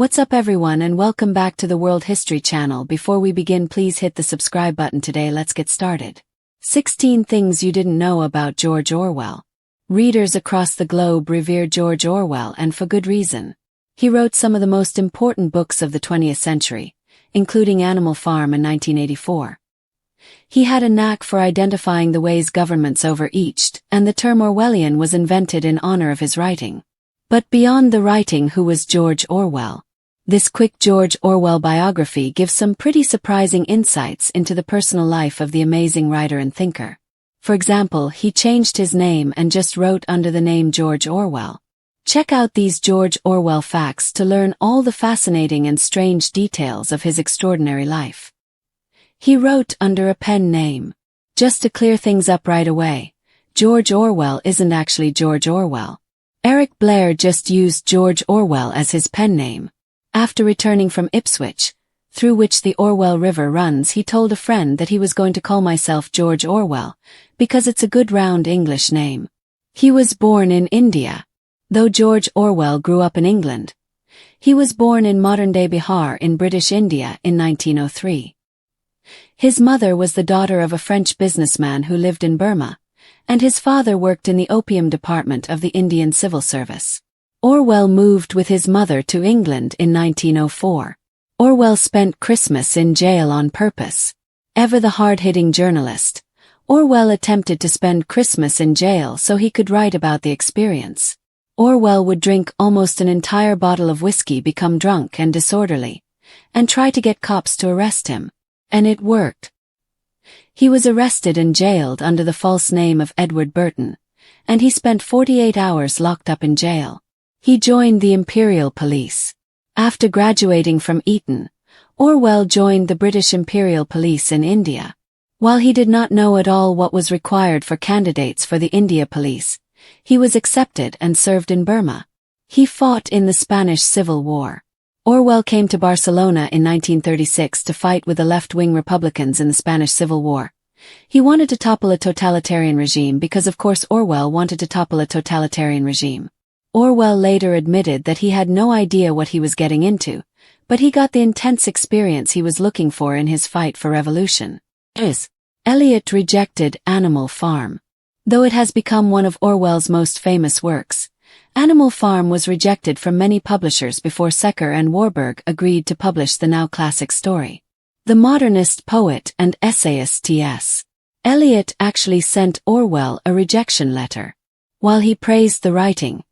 What's up everyone and welcome back to the World History Channel. Before we begin, please hit the subscribe button today. Let's get started. 16 Things You Didn't Know About George Orwell. Readers across the globe revere George Orwell, and for good reason. He wrote some of the most important books of the 20th century, including Animal Farm in 1984. He had a knack for identifying the ways governments overreached, and the term Orwellian was invented in honor of his writing. But beyond the writing, who was George Orwell? This quick George Orwell biography gives some pretty surprising insights into the personal life of the amazing writer and thinker. For example, he changed his name and just wrote under the name George Orwell. Check out these George Orwell facts to learn all the fascinating and strange details of his extraordinary life. He wrote under a pen name. Just to clear things up right away, George Orwell isn't actually George Orwell. Eric Blair just used George Orwell as his pen name. After returning from Ipswich, through which the Orwell River runs, he told a friend that he was going to call myself George Orwell, because it's a good round English name. He was born in India. Though George Orwell grew up in England, he was born in modern-day Bihar in British India in 1903. His mother was the daughter of a French businessman who lived in Burma, and his father worked in the opium department of the Indian Civil Service. Orwell moved with his mother to England in 1904. Orwell spent Christmas in jail on purpose. Ever the hard-hitting journalist, Orwell attempted to spend Christmas in jail so he could write about the experience. Orwell would drink almost an entire bottle of whiskey, become drunk and disorderly, and try to get cops to arrest him. And it worked. He was arrested and jailed under the false name of Edward Burton, and he spent 48 hours locked up in jail. He joined the Imperial Police. After graduating from Eton, Orwell joined the British Imperial Police in India. While he did not know at all what was required for candidates for the India Police, he was accepted and served in Burma. He fought in the Spanish Civil War. Orwell came to Barcelona in 1936 to fight with the left-wing Republicans in the Spanish Civil War. He wanted to topple a totalitarian regime because, of course, Orwell wanted to topple a totalitarian regime. Orwell later admitted that he had no idea what he was getting into, but he got the intense experience he was looking for in his fight for revolution. Eliot rejected Animal Farm. Though it has become one of Orwell's most famous works, Animal Farm was rejected from many publishers before Secker and Warburg agreed to publish the now classic story. The modernist poet and essayist T.S. Eliot actually sent Orwell a rejection letter. While he praised the writing,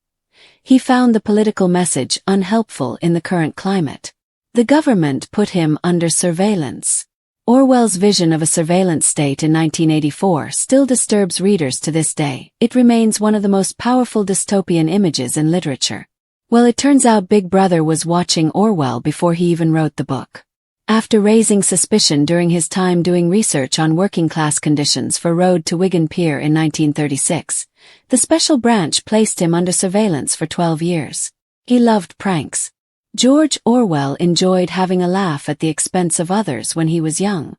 he found the political message unhelpful in the current climate. The government put him under surveillance. Orwell's vision of a surveillance state in 1984 still disturbs readers to this day. It remains one of the most powerful dystopian images in literature. Well, it turns out Big Brother was watching Orwell before he even wrote the book. After raising suspicion during his time doing research on working-class conditions for Road to Wigan Pier in 1936, the Special Branch placed him under surveillance for 12 years. He loved pranks. George Orwell enjoyed having a laugh at the expense of others when he was young.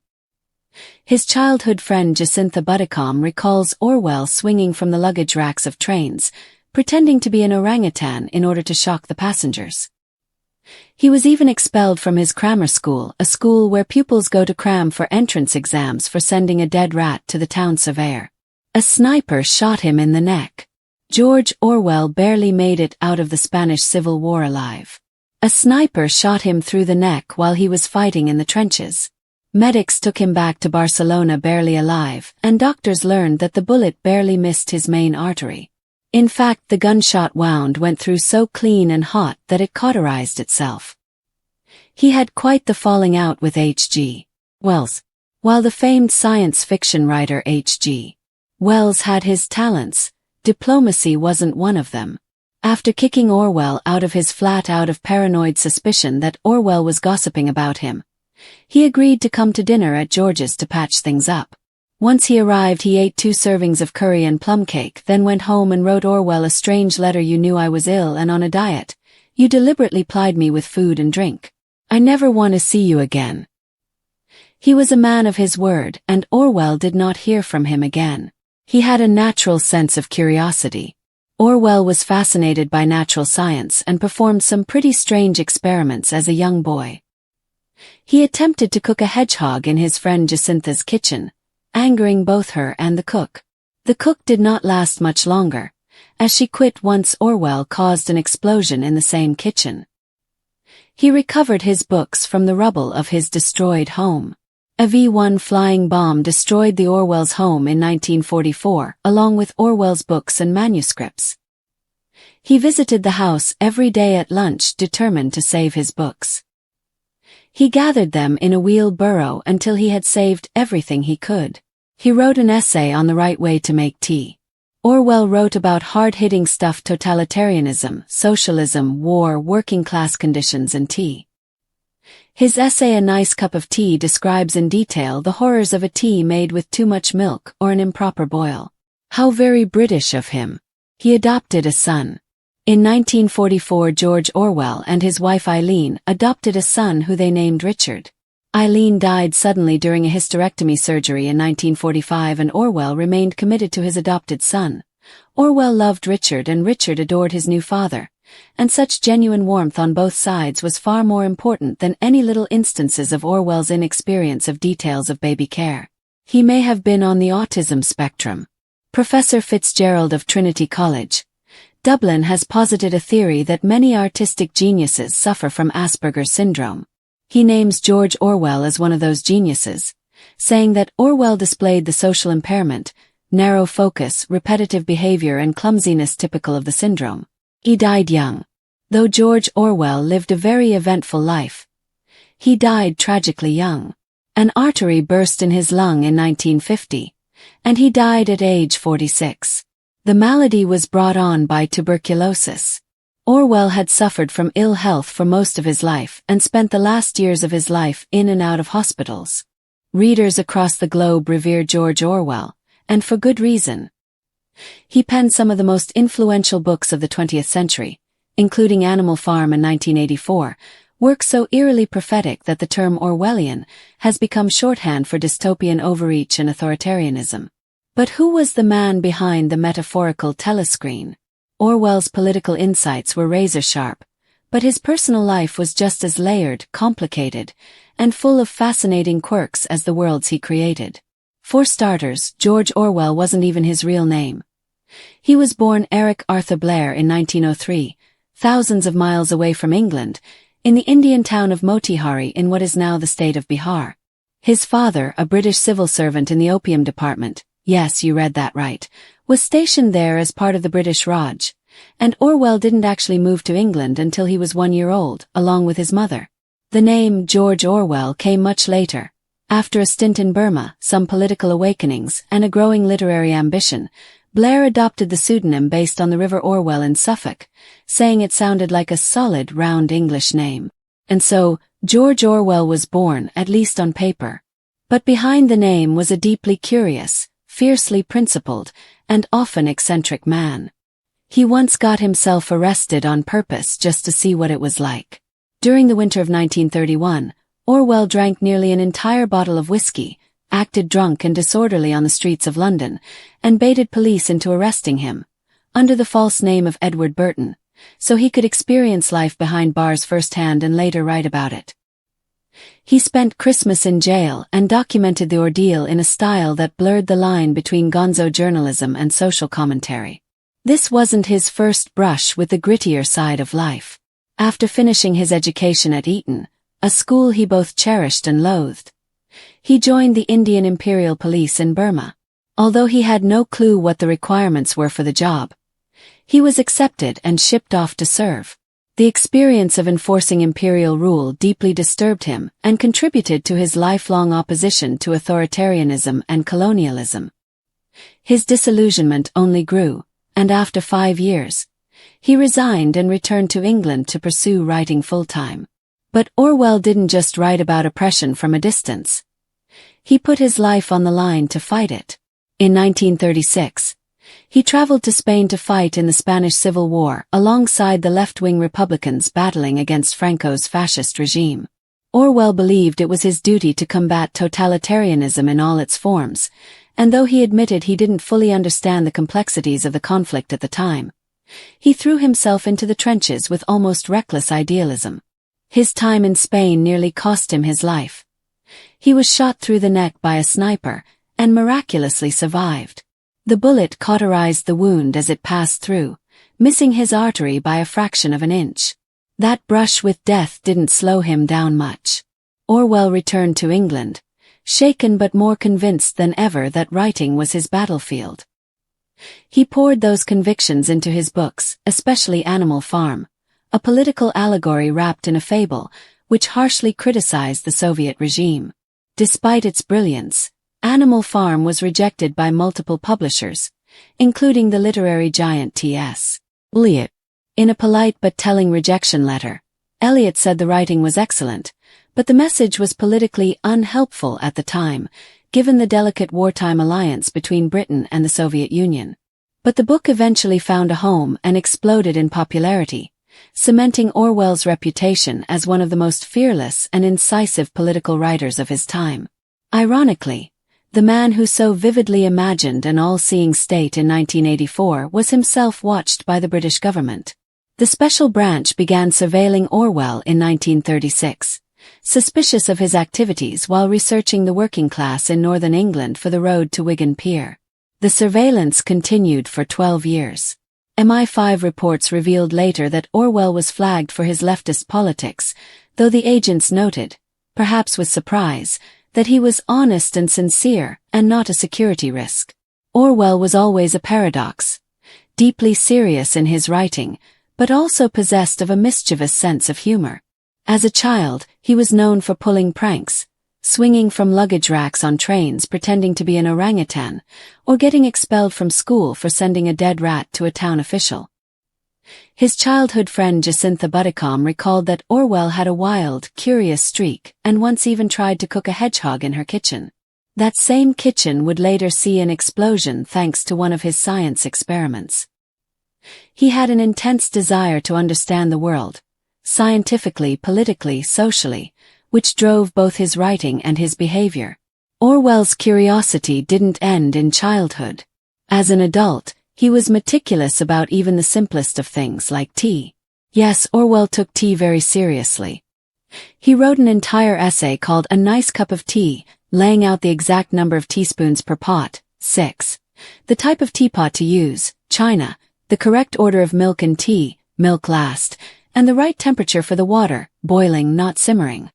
His childhood friend Jacintha Buddicombe recalls Orwell swinging from the luggage racks of trains, pretending to be an orangutan in order to shock the passengers. He was even expelled from his grammar school, a school where pupils go to cram for entrance exams, for sending a dead rat to the town surveyor. A sniper shot him in the neck. George Orwell barely made it out of the Spanish Civil War alive. A sniper shot him through the neck while he was fighting in the trenches. Medics took him back to Barcelona barely alive, and doctors learned that the bullet barely missed his main artery. In fact, the gunshot wound went through so clean and hot that it cauterized itself. He had quite the falling out with H.G. Wells. While the famed science fiction writer H.G. Wells had his talents, diplomacy wasn't one of them. After kicking Orwell out of his flat out of paranoid suspicion that Orwell was gossiping about him, he agreed to come to dinner at George's to patch things up. Once he arrived, he ate 2 servings of curry and plum cake, then went home and wrote Orwell a strange letter. You knew I was ill and on a diet. You deliberately plied me with food and drink. I never want to see you again. He was a man of his word, and Orwell did not hear from him again. He had a natural sense of curiosity. Orwell was fascinated by natural science and performed some pretty strange experiments as a young boy. He attempted to cook a hedgehog in his friend Jacintha's kitchen, angering both her and the cook. The cook did not last much longer, as she quit once Orwell caused an explosion in the same kitchen. He recovered his books from the rubble of his destroyed home. A V-1 flying bomb destroyed the Orwell's home in 1944, along with Orwell's books and manuscripts. He visited the house every day at lunch, determined to save his books. He gathered them in a wheelbarrow until he had saved everything he could. He wrote an essay on the right way to make tea. Orwell wrote about hard-hitting stuff: totalitarianism, socialism, war, working-class conditions, and tea. His essay A Nice Cup of Tea describes in detail the horrors of a tea made with too much milk or an improper boil. How very British of him. He adopted a son. In 1944, George Orwell and his wife Eileen adopted a son who they named Richard. Eileen died suddenly during a hysterectomy surgery in 1945, and Orwell remained committed to his adopted son. Orwell loved Richard and Richard adored his new father, and such genuine warmth on both sides was far more important than any little instances of Orwell's inexperience of details of baby care. He may have been on the autism spectrum. Professor Fitzgerald of Trinity College, Dublin, has posited a theory that many artistic geniuses suffer from Asperger's syndrome. He names George Orwell as one of those geniuses, saying that Orwell displayed the social impairment, narrow focus, repetitive behavior, and clumsiness typical of the syndrome. He died young. Though George Orwell lived a very eventful life, he died tragically young. An artery burst in his lung in 1950, and he died at age 46. The malady was brought on by tuberculosis. Orwell had suffered from ill health for most of his life and spent the last years of his life in and out of hospitals. Readers across the globe revere George Orwell, and for good reason. He penned some of the most influential books of the 20th century, including Animal Farm in 1984, works so eerily prophetic that the term Orwellian has become shorthand for dystopian overreach and authoritarianism. But who was the man behind the metaphorical telescreen? Orwell's political insights were razor-sharp, but his personal life was just as layered, complicated, and full of fascinating quirks as the worlds he created. For starters, George Orwell wasn't even his real name. He was born Eric Arthur Blair in 1903, thousands of miles away from England, in the Indian town of Motihari in what is now the state of Bihar. His father, a British civil servant in the opium department, yes, you read that right, was stationed there as part of the British Raj, and Orwell didn't actually move to England until he was 1 year old, along with his mother. The name George Orwell came much later. After a stint in Burma, some political awakenings, and a growing literary ambition, Blair adopted the pseudonym based on the River Orwell in Suffolk, saying it sounded like a solid, round English name. And so, George Orwell was born, at least on paper. But behind the name was a deeply curious, fiercely principled, and often eccentric man. He once got himself arrested on purpose just to see what it was like. During the winter of 1931, Orwell drank nearly an entire bottle of whiskey, acted drunk and disorderly on the streets of London, and baited police into arresting him, under the false name of Edward Burton, so he could experience life behind bars firsthand and later write about it. He spent Christmas in jail and documented the ordeal in a style that blurred the line between gonzo journalism and social commentary. This wasn't his first brush with the grittier side of life. After finishing his education at Eton, a school he both cherished and loathed, he joined the Indian Imperial Police in Burma. Although he had no clue what the requirements were for the job, he was accepted and shipped off to serve. The experience of enforcing imperial rule deeply disturbed him and contributed to his lifelong opposition to authoritarianism and colonialism. His disillusionment only grew, and after 5 years, he resigned and returned to England to pursue writing full-time. But Orwell didn't just write about oppression from a distance. He put his life on the line to fight it. In 1936, he traveled to Spain to fight in the Spanish Civil War alongside the left-wing Republicans battling against Franco's fascist regime. Orwell believed it was his duty to combat totalitarianism in all its forms, and though he admitted he didn't fully understand the complexities of the conflict at the time, He threw himself into the trenches with almost reckless idealism. His time in Spain nearly cost him his life. He was shot through the neck by a sniper, and miraculously survived. The bullet cauterized the wound as it passed through, missing his artery by a fraction of an inch. That brush with death didn't slow him down much. Orwell returned to England, shaken but more convinced than ever that writing was his battlefield. He poured those convictions into his books, especially Animal Farm, a political allegory wrapped in a fable, which harshly criticized the Soviet regime. Despite its brilliance, Animal Farm was rejected by multiple publishers, including the literary giant T.S. Eliot. In a polite but telling rejection letter, Eliot said the writing was excellent, but the message was politically unhelpful at the time, given the delicate wartime alliance between Britain and the Soviet Union. But the book eventually found a home and exploded in popularity, cementing Orwell's reputation as one of the most fearless and incisive political writers of his time. Ironically, the man who so vividly imagined an all-seeing state in 1984 was himself watched by the British government. The special branch began surveilling Orwell in 1936, suspicious of his activities while researching the working class in northern England for the road to Wigan Pier. The surveillance continued for 12 years. MI5 reports revealed later that Orwell was flagged for his leftist politics, though the agents noted, perhaps with surprise, that he was honest and sincere, and not a security risk. Orwell was always a paradox, deeply serious in his writing, but also possessed of a mischievous sense of humor. As a child, he was known for pulling pranks, swinging from luggage racks on trains pretending to be an orangutan, or getting expelled from school for sending a dead rat to a town official. His childhood friend Jacintha Buddicombe recalled that Orwell had a wild, curious streak and once even tried to cook a hedgehog in her kitchen. That same kitchen would later see an explosion thanks to one of his science experiments. He had an intense desire to understand the world, scientifically, politically, socially, which drove both his writing and his behavior. Orwell's curiosity didn't end in childhood. As an adult, he was meticulous about even the simplest of things like tea. Yes, Orwell took tea very seriously. He wrote an entire essay called A Nice Cup of Tea, laying out the exact number of teaspoons per pot, 6, the type of teapot to use, china, the correct order of milk and tea, milk last, and the right temperature for the water, boiling not simmering.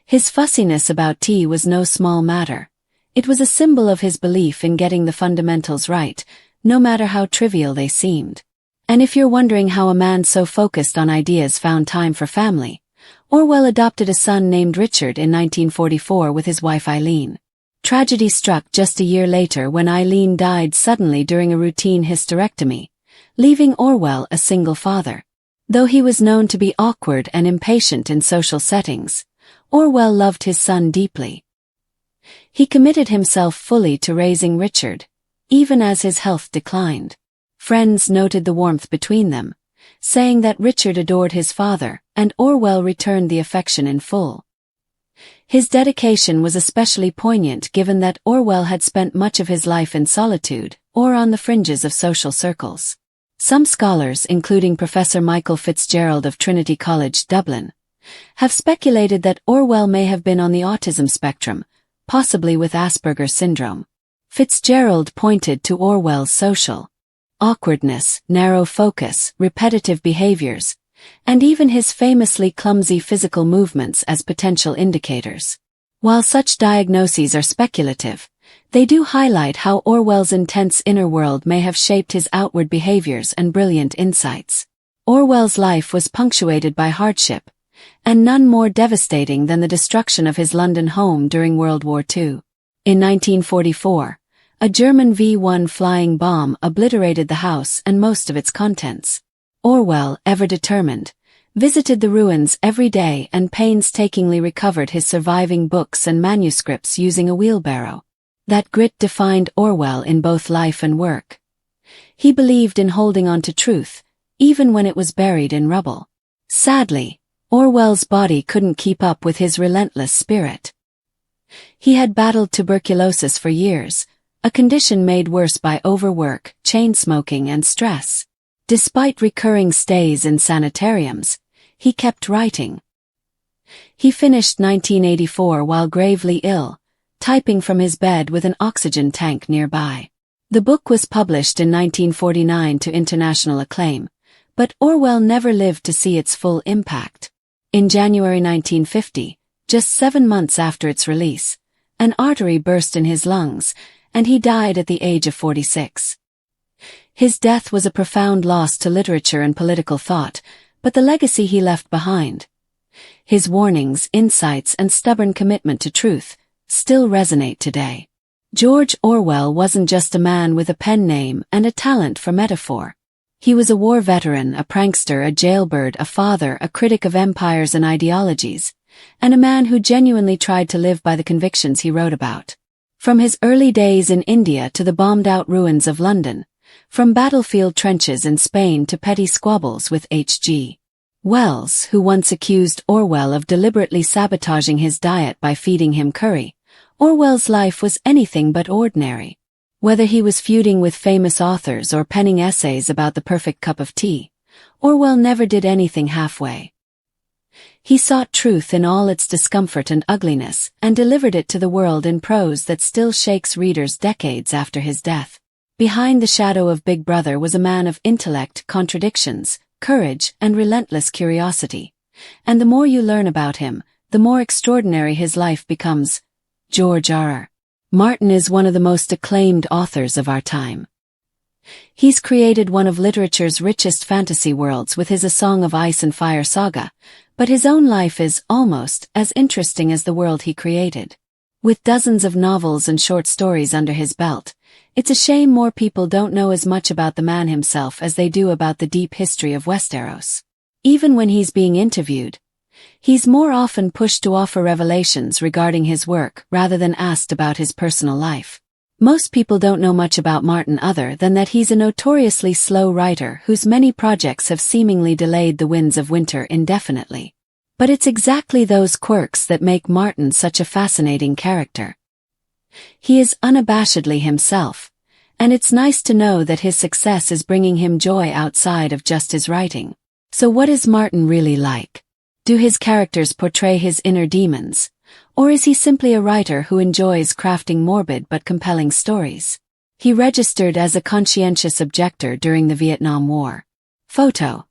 His fussiness about tea was no small matter. It was a symbol of his belief in getting the fundamentals right, no matter how trivial they seemed. And if you're wondering how a man so focused on ideas found time for family, Orwell adopted a son named Richard in 1944 with his wife Eileen. Tragedy struck just a year later when Eileen died suddenly during a routine hysterectomy, leaving Orwell a single father. Though he was known to be awkward and impatient in social settings, Orwell loved his son deeply. He committed himself fully to raising Richard, even as his health declined. Friends noted the warmth between them, saying that Richard adored his father, and Orwell returned the affection in full. His dedication was especially poignant given that Orwell had spent much of his life in solitude, or on the fringes of social circles. Some scholars, including Professor Michael Fitzgerald of Trinity College, Dublin, have speculated that Orwell may have been on the autism spectrum, possibly with Asperger's syndrome. Fitzgerald pointed to Orwell's social awkwardness, narrow focus, repetitive behaviors, and even his famously clumsy physical movements as potential indicators. While such diagnoses are speculative, they do highlight how Orwell's intense inner world may have shaped his outward behaviors and brilliant insights. Orwell's life was punctuated by hardship, and none more devastating than the destruction of his London home during World War II. In 1944, a German V-1 flying bomb obliterated the house and most of its contents. Orwell, ever determined, visited the ruins every day and painstakingly recovered his surviving books and manuscripts using a wheelbarrow. That grit defined Orwell in both life and work. He believed in holding on to truth, even when it was buried in rubble. Sadly, Orwell's body couldn't keep up with his relentless spirit. He had battled tuberculosis for years, a condition made worse by overwork, chain smoking, and stress. Despite recurring stays in sanitariums, he kept writing. He finished 1984 while gravely ill, typing from his bed with an oxygen tank nearby. The book was published in 1949 to international acclaim, but Orwell never lived to see its full impact. In January 1950, just 7 months after its release, an artery burst in his lungs, and he died at the age of 46. His death was a profound loss to literature and political thought, but the legacy he left behind, his warnings, insights, and stubborn commitment to truth, still resonate today. George Orwell wasn't just a man with a pen name and a talent for metaphor. He was a war veteran, a prankster, a jailbird, a father, a critic of empires and ideologies, and a man who genuinely tried to live by the convictions he wrote about. From his early days in India to the bombed-out ruins of London, from battlefield trenches in Spain to petty squabbles with H.G. Wells, who once accused Orwell of deliberately sabotaging his diet by feeding him curry, Orwell's life was anything but ordinary. Whether he was feuding with famous authors or penning essays about the perfect cup of tea, Orwell never did anything halfway. He sought truth in all its discomfort and ugliness, and delivered it to the world in prose that still shakes readers decades after his death. Behind the shadow of Big Brother was a man of intellect, contradictions, courage, and relentless curiosity. And the more you learn about him, the more extraordinary his life becomes. George R.R. Martin is one of the most acclaimed authors of our time. He's created one of literature's richest fantasy worlds with his A Song of Ice and Fire saga, but his own life is almost as interesting as the world he created. With dozens of novels and short stories under his belt, it's a shame more people don't know as much about the man himself as they do about the deep history of Westeros. Even when he's being interviewed, he's more often pushed to offer revelations regarding his work rather than asked about his personal life. Most people don't know much about Martin other than that he's a notoriously slow writer whose many projects have seemingly delayed the winds of winter indefinitely. But it's exactly those quirks that make Martin such a fascinating character. He is unabashedly himself, and it's nice to know that his success is bringing him joy outside of just his writing. So what is Martin really like? Do his characters portray his inner demons, or is he simply a writer who enjoys crafting morbid but compelling stories? He registered as a conscientious objector during the Vietnam War. Photo: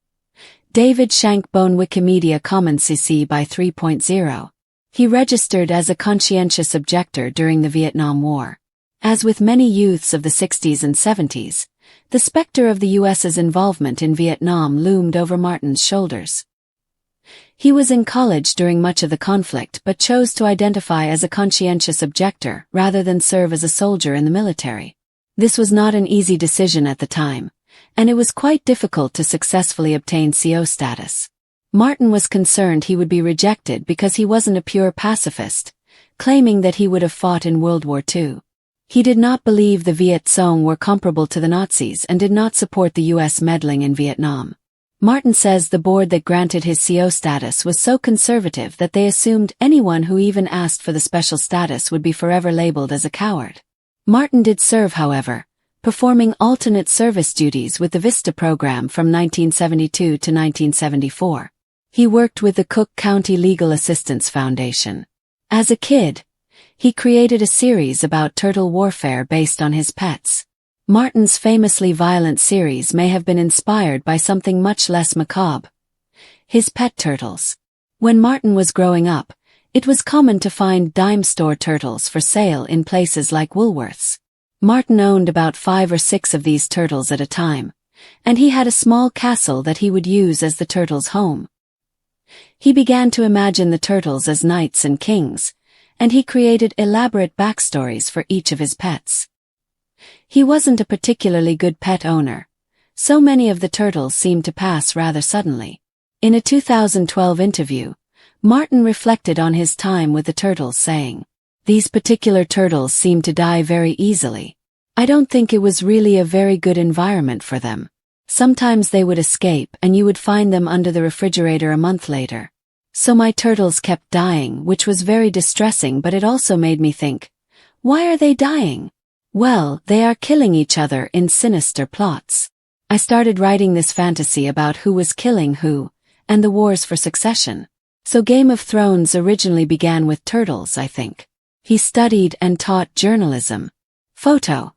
David Shankbone, Wikimedia Commons CC by 3.0. He registered as a conscientious objector during the Vietnam War. As with many youths of the 60s and 70s, the specter of the U.S.'s involvement in Vietnam loomed over Martin's shoulders. He was in college during much of the conflict but chose to identify as a conscientious objector rather than serve as a soldier in the military. This was not an easy decision at the time, and it was quite difficult to successfully obtain CO status. Martin was concerned he would be rejected because he wasn't a pure pacifist, claiming that he would have fought in World War II. He did not believe the Viet Cong were comparable to the Nazis and did not support the U.S. meddling in Vietnam. Martin says the board that granted his CO status was so conservative that they assumed anyone who even asked for the special status would be forever labeled as a coward. Martin did serve, however, performing alternate service duties with the Vista program from 1972 to 1974. He worked with the Cook County Legal Assistance Foundation. As a kid, he created a series about turtle warfare based on his pets. Martin's famously violent series may have been inspired by something much less macabre: his pet turtles. When Martin was growing up, it was common to find dime store turtles for sale in places like Woolworths. Martin owned about 5 or 6 of these turtles at a time, and he had a small castle that he would use as the turtles' home. He began to imagine the turtles as knights and kings, and he created elaborate backstories for each of his pets. He wasn't a particularly good pet owner. So many of the turtles seemed to pass rather suddenly. In a 2012 interview, Martin reflected on his time with the turtles, saying, "These particular turtles seemed to die very easily. I don't think it was really a very good environment for them. Sometimes they would escape and you would find them under the refrigerator a month later. So my turtles kept dying, which was very distressing, but it also made me think, why are they dying? Well, they are killing each other in sinister plots. I started writing this fantasy about who was killing who, and the wars for succession. So Game of Thrones originally began with turtles, I think. He studied and taught journalism. Photo.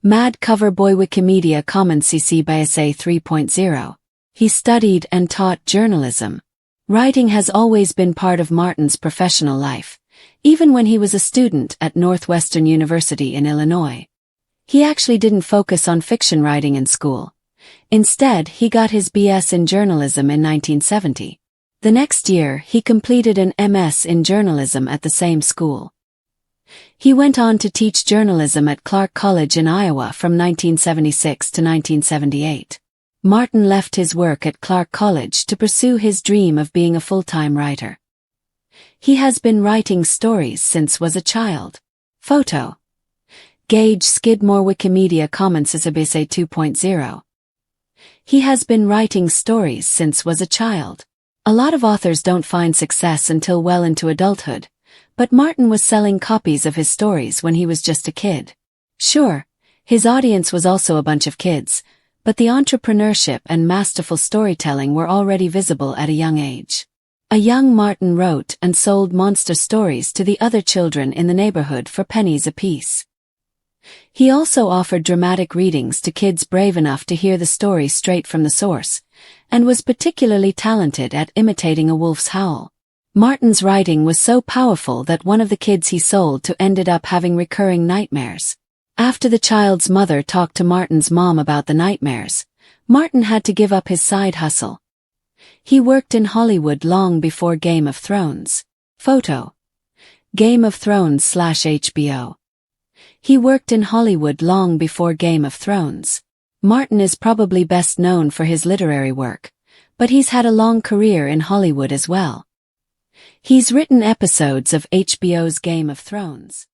Mad Cover Boy Wikimedia Commons CC by SA 3.0. He studied and taught journalism. Writing has always been part of Martin's professional life, even when he was a student at Northwestern University in Illinois. He actually didn't focus on fiction writing in school. Instead, he got his BS in journalism in 1970. The next year, he completed an MS in journalism at the same school. He went on to teach journalism at Clark College in Iowa from 1976 to 1978. Martin left his work at Clark College to pursue his dream of being a full-time writer. He has been writing stories since was a child. Photo. Gage Skidmore Wikimedia Commons CC 2.0. He has been writing stories since was a child. A lot of authors don't find success until well into adulthood, but Martin was selling copies of his stories when he was just a kid. Sure, his audience was also a bunch of kids, but the entrepreneurship and masterful storytelling were already visible at a young age. A young Martin wrote and sold monster stories to the other children in the neighborhood for pennies apiece. He also offered dramatic readings to kids brave enough to hear the story straight from the source, and was particularly talented at imitating a wolf's howl. Martin's writing was so powerful that one of the kids he sold to ended up having recurring nightmares. After the child's mother talked to Martin's mom about the nightmares, Martin had to give up his side hustle. He worked in Hollywood long before Game of Thrones. Photo. Game of Thrones /HBO. He worked in Hollywood long before Game of Thrones. Martin is probably best known for his literary work, but he's had a long career in Hollywood as well. He's written episodes of HBO's Game of Thrones.